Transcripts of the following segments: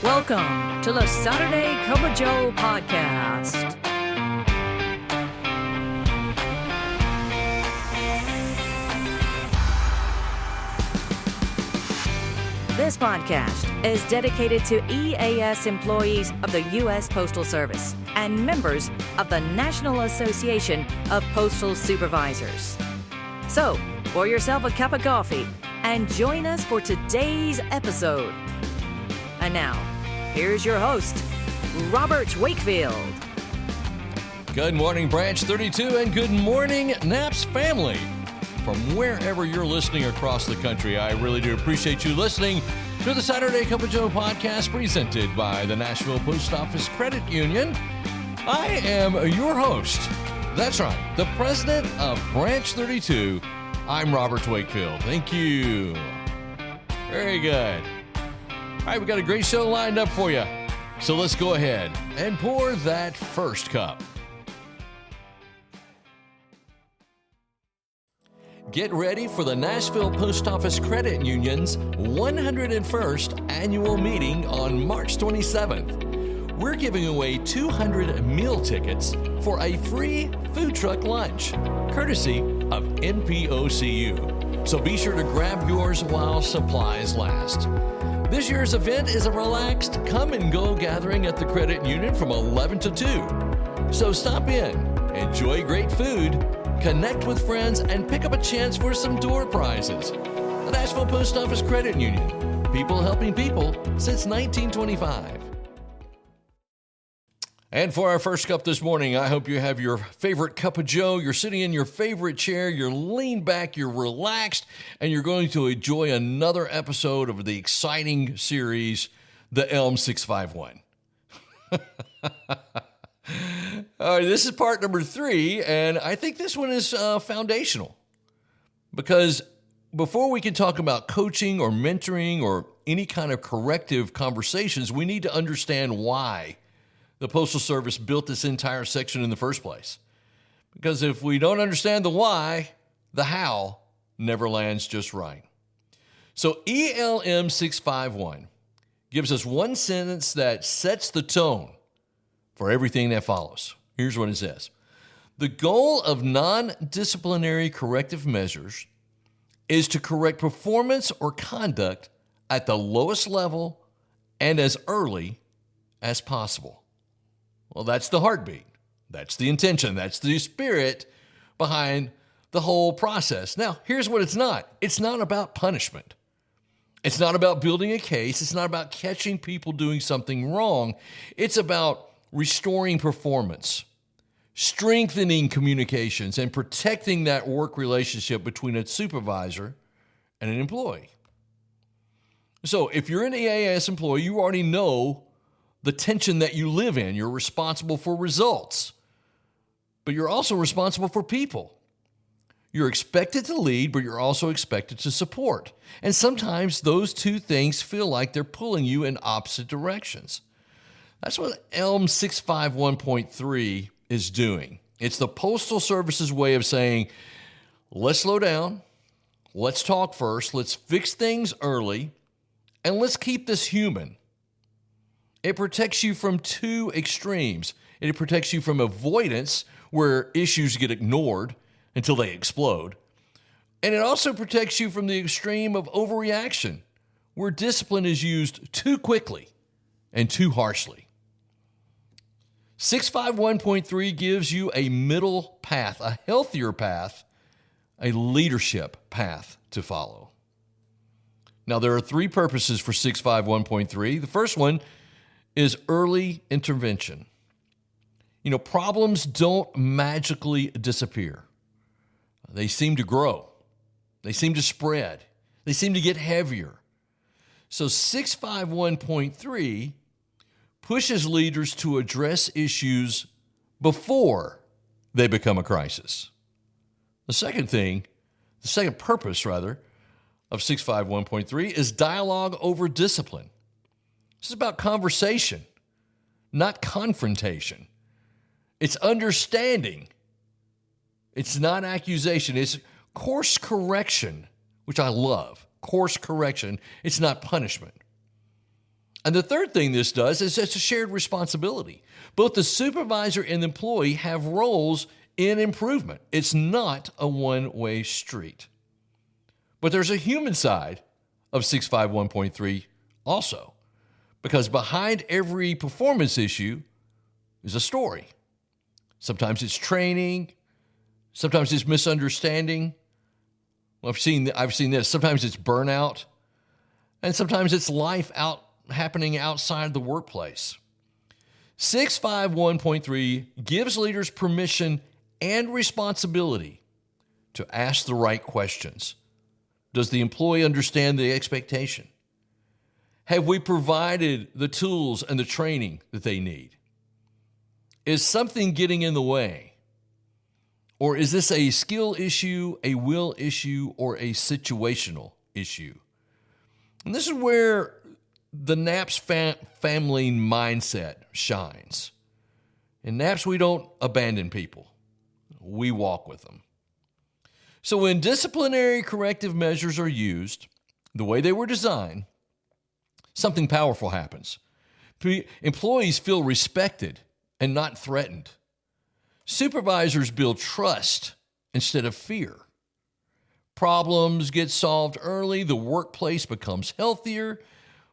Welcome to the Saturday Cup of Joe podcast. This podcast is dedicated to EAS employees of the U.S. Postal Service and members of the National Association of Postal Supervisors. So, pour yourself a cup of coffee and join us for today's episode. And now, here's your host, Robert Wakefield. Good morning, Branch 32, and good morning, Naps family. From wherever you're listening across the country, I really do appreciate you listening to the Saturday Cup of Joe podcast presented by the Nashville Post Office Credit Union. I am your host. That's right, the president of Branch 32. I'm Robert Wakefield. Thank you. Very good. All right, we got a great show lined up for you. So let's go ahead and pour that first cup. Get ready for the Nashville Post Office Credit Union's 101st annual meeting on March 27th. We're giving away 200 meal tickets for a free food truck lunch, courtesy of NPOCU. So be sure to grab yours while supplies last. This year's event is a relaxed come-and-go gathering at the credit union from 11 to 2. So stop in, enjoy great food, connect with friends, and pick up a chance for some door prizes. The Nashville Post Office Credit Union, people helping people since 1925. And for our first cup this morning, I hope you have your favorite cup of joe. You're sitting in your favorite chair, you're leaned back, you're relaxed, and you're going to enjoy another episode of the exciting series, the ELM 651. All right, this is part number 3, and I think this one is foundational. Because before we can talk about coaching or mentoring or any kind of corrective conversations, we need to understand why the Postal Service built this entire section in the first place. Because if we don't understand the why, the how never lands just right. So ELM 651 gives us one sentence that sets the tone for everything that follows. Here's what it says. The goal of non-disciplinary corrective measures is to correct performance or conduct at the lowest level and as early as possible. Well, that's the heartbeat. That's the intention. That's the spirit behind the whole process. Now, here's what it's not. It's not about punishment. It's not about building a case. It's not about catching people doing something wrong. It's about restoring performance, strengthening communications, and protecting that work relationship between a supervisor and an employee. So if you're an EAS employee, you already know the tension that you live in. You're responsible for results, but you're also responsible for people. You're expected to lead, but you're also expected to support. And sometimes those two things feel like they're pulling you in opposite directions. That's what ELM 651.3 is doing. It's the Postal Service's way of saying, let's slow down, let's talk first, let's fix things early, and let's keep this human. It protects you from two extremes. It protects you from avoidance, where issues get ignored until they explode. And it also protects you from the extreme of overreaction, where discipline is used too quickly and too harshly. 651.3 gives you a middle path, a healthier path, a leadership path to follow. Now, there are 3 purposes for 651.3. The first one is early intervention. You know, problems don't magically disappear. They seem to grow. They seem to spread. They seem to get heavier. So 651.3 pushes leaders to address issues before they become a crisis. The second purpose of 651.3 is dialogue over discipline. This is about conversation, not confrontation. It's understanding. It's not accusation. It's course correction, which I love. Course correction. It's not punishment. And the third thing this does is it's a shared responsibility. Both the supervisor and the employee have roles in improvement. It's not a one-way street. But there's a human side of 651.3 also, because behind every performance issue is a story. Sometimes it's training, sometimes it's misunderstanding. Well, I've seen this. Sometimes it's burnout, and sometimes it's life happening outside the workplace. 651.3 gives leaders permission and responsibility to ask the right questions. Does the employee understand the expectation? Have we provided the tools and the training that they need? Is something getting in the way? Or is this a skill issue, a will issue, or a situational issue? And this is where the NAPS family mindset shines. In NAPS, we don't abandon people. We walk with them. So when disciplinary corrective measures are used the way they were designed, something powerful happens. Employees feel respected and not threatened. Supervisors build trust instead of fear. Problems get solved early. The workplace becomes healthier.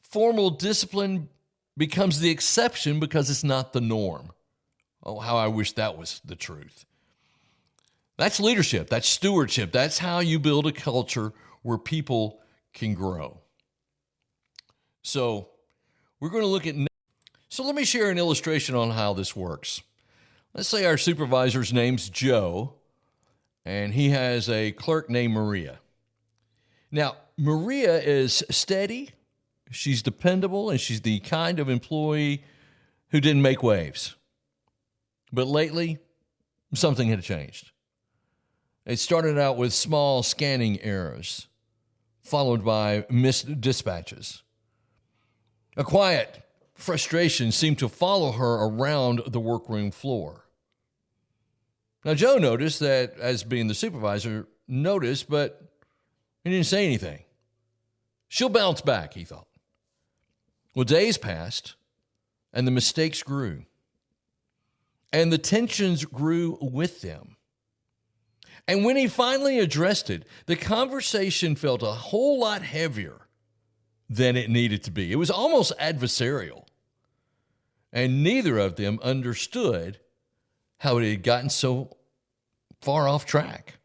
Formal discipline becomes the exception because it's not the norm. Oh, how I wish that was the truth. That's leadership. That's stewardship. That's how you build a culture where people can grow. So we're going to look at. So let me share an illustration on how this works. Let's say our supervisor's name's Joe, and he has a clerk named Maria. Now, Maria is steady, she's dependable, and she's the kind of employee who didn't make waves. But lately, something had changed. It started out with small scanning errors, followed by missed dispatches. A quiet frustration seemed to follow her around the workroom floor. Now, Joe noticed that, as being the supervisor, but he didn't say anything. She'll bounce back, he thought. Well, days passed, and the mistakes grew. And the tensions grew with them. And when he finally addressed it, the conversation felt a whole lot heavier than it needed to be. It was almost adversarial. And neither of them understood how it had gotten so far off track.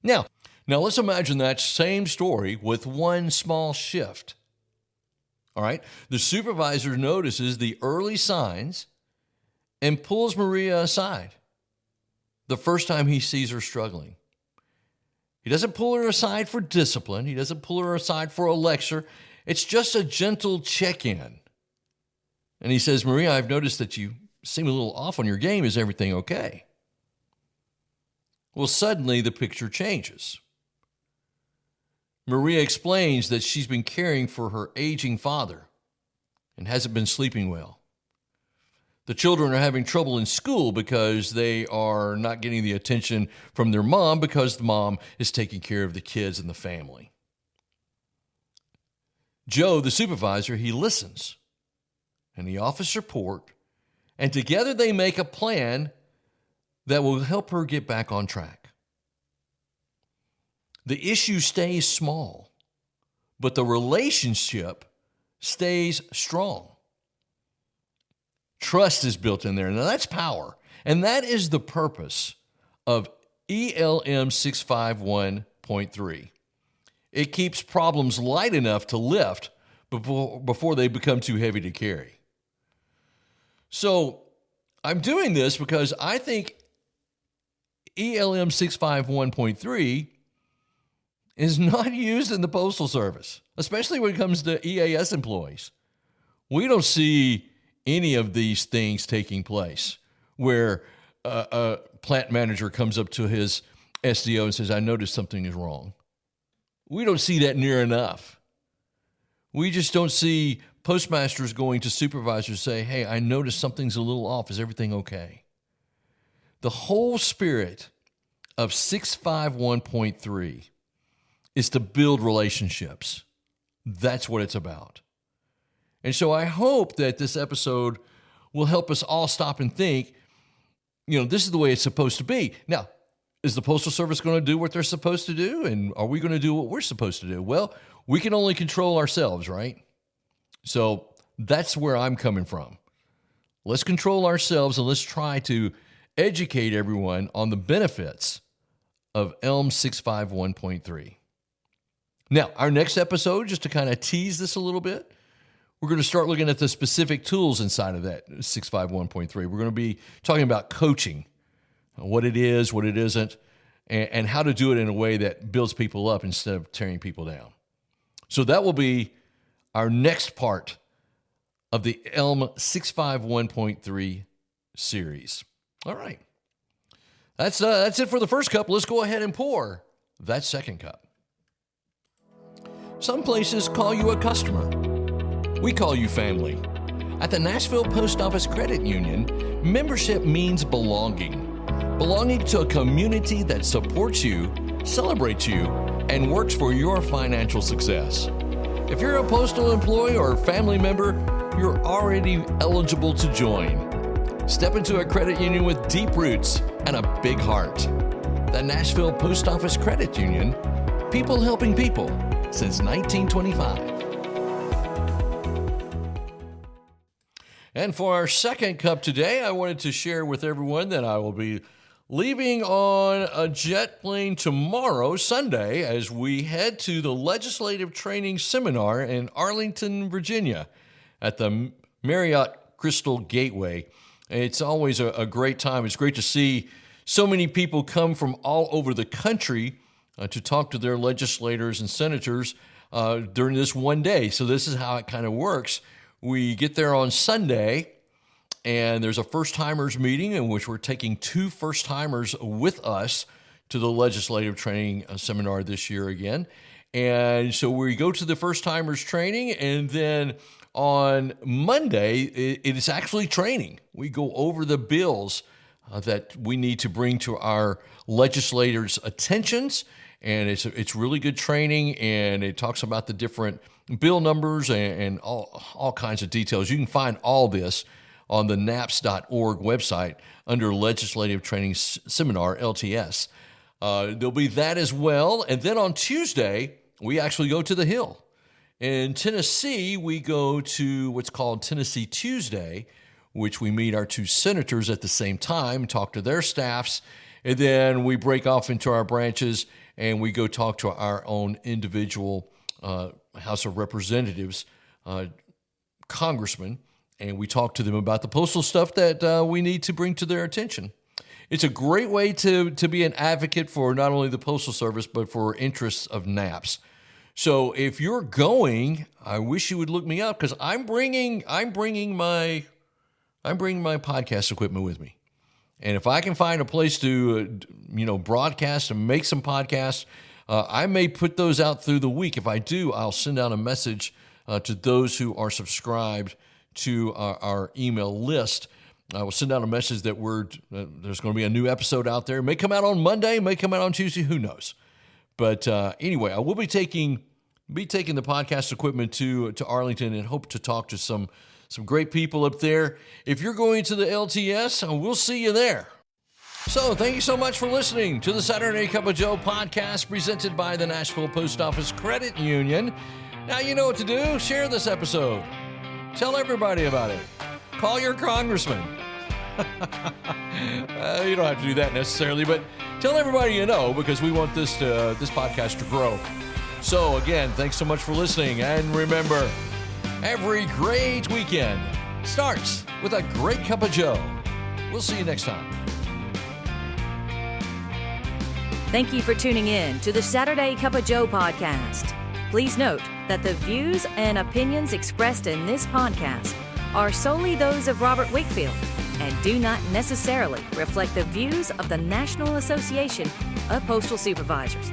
Now let's imagine that same story with one small shift. All right? The supervisor notices the early signs and pulls Maria aside the first time he sees her struggling. He doesn't pull her aside for discipline. He doesn't pull her aside for a lecture. It's just a gentle check-in. And he says, Maria, I've noticed that you seem a little off on your game. Is everything okay? Well, suddenly the picture changes. Maria explains that she's been caring for her aging father and hasn't been sleeping well. The children are having trouble in school because they are not getting the attention from their mom because the mom is taking care of the kids and the family. Joe, the supervisor, he listens and he offers support, and together they make a plan that will help her get back on track. The issue stays small, but the relationship stays strong. Trust is built in there. Now, that's power. And that is the purpose of ELM 651.3. It keeps problems light enough to lift before they become too heavy to carry. So I'm doing this because I think ELM 651.3 is not used in the Postal Service, especially when it comes to EAS employees. We don't see any of these things taking place where a plant manager comes up to his SDO and says, I noticed something is wrong. We don't see that near enough. We just don't see postmasters going to supervisors say, hey, I noticed something's a little off. Is everything okay? The whole spirit of 651.3 is to build relationships. That's what it's about. And so I hope that this episode will help us all stop and think, this is the way it's supposed to be. Now, is the Postal Service going to do what they're supposed to do? And are we going to do what we're supposed to do? Well, we can only control ourselves, right? So that's where I'm coming from. Let's control ourselves and let's try to educate everyone on the benefits of ELM 651.3. Now, our next episode, just to kind of tease this a little bit, we're going to start looking at the specific tools inside of that 651.3. We're going to be talking about coaching, what it is, what it isn't, and how to do it in a way that builds people up instead of tearing people down. So that will be our next part of the ELM 651.3 series. All right. That's it for the first cup. Let's go ahead and pour that second cup. Some places call you a customer. We call you family. At the Nashville Post Office Credit Union, membership means belonging. Belonging to a community that supports you, celebrates you, and works for your financial success. If you're a postal employee or family member, you're already eligible to join. Step into a credit union with deep roots and a big heart. The Nashville Post Office Credit Union, people helping people since 1925. And for our second cup today, I wanted to share with everyone that I will be leaving on a jet plane tomorrow, Sunday, as we head to the Legislative Training Seminar in Arlington, Virginia at the Marriott Crystal Gateway. It's always a great time. It's great to see so many people come from all over the country to talk to their legislators and senators during this one day. So this is how it kind of works. We get there on Sunday, and there's a first-timers meeting in which we're taking 2 first-timers with us to the Legislative Training Seminar this year again. And so we go to the first-timers training, and then on Monday, it is actually training. We go over the bills that we need to bring to our legislators' attentions, and it's really good training, and it talks about the different bill numbers and all kinds of details. You can find all this on the naps.org website under Legislative Training Seminar, LTS. There'll be that as well. And then on Tuesday, we actually go to the Hill. In Tennessee, we go to what's called Tennessee Tuesday, which we meet our 2 senators at the same time, talk to their staffs, and then we break off into our branches and we go talk to our own individual House of Representatives, congressmen, and we talk to them about the postal stuff that we need to bring to their attention. It's a great way to be an advocate for not only the Postal Service, but for interests of NAPS. So if you're going, I wish you would look me up because I'm bringing my podcast equipment with me. And if I can find a place to, broadcast and make some podcasts, I may put those out through the week. If I do, I'll send out a message to those who are subscribed to our email list. I will send out a message that there's going to be a new episode out there. It may come out on Monday, may come out on Tuesday, who knows. But anyway, I will be taking the podcast equipment to Arlington and hope to talk to some great people up there. If you're going to the LTS, we'll see you there. So thank you so much for listening to the Saturday Cup of Joe podcast presented by the Nashville Post Office Credit Union. Now you know what to do. Share this episode. Tell everybody about it. Call your congressman. You don't have to do that necessarily, but tell everybody you know because we want this podcast to grow. So again, thanks so much for listening. And remember, every great weekend starts with a great cup of Joe. We'll see you next time. Thank you for tuning in to the Saturday Cup of Joe podcast. Please note that the views and opinions expressed in this podcast are solely those of Robert Wakefield and do not necessarily reflect the views of the National Association of Postal Supervisors.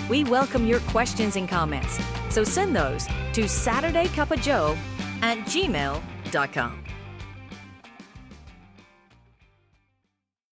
We welcome your questions and comments, so send those to SaturdayCupofJoe@gmail.com.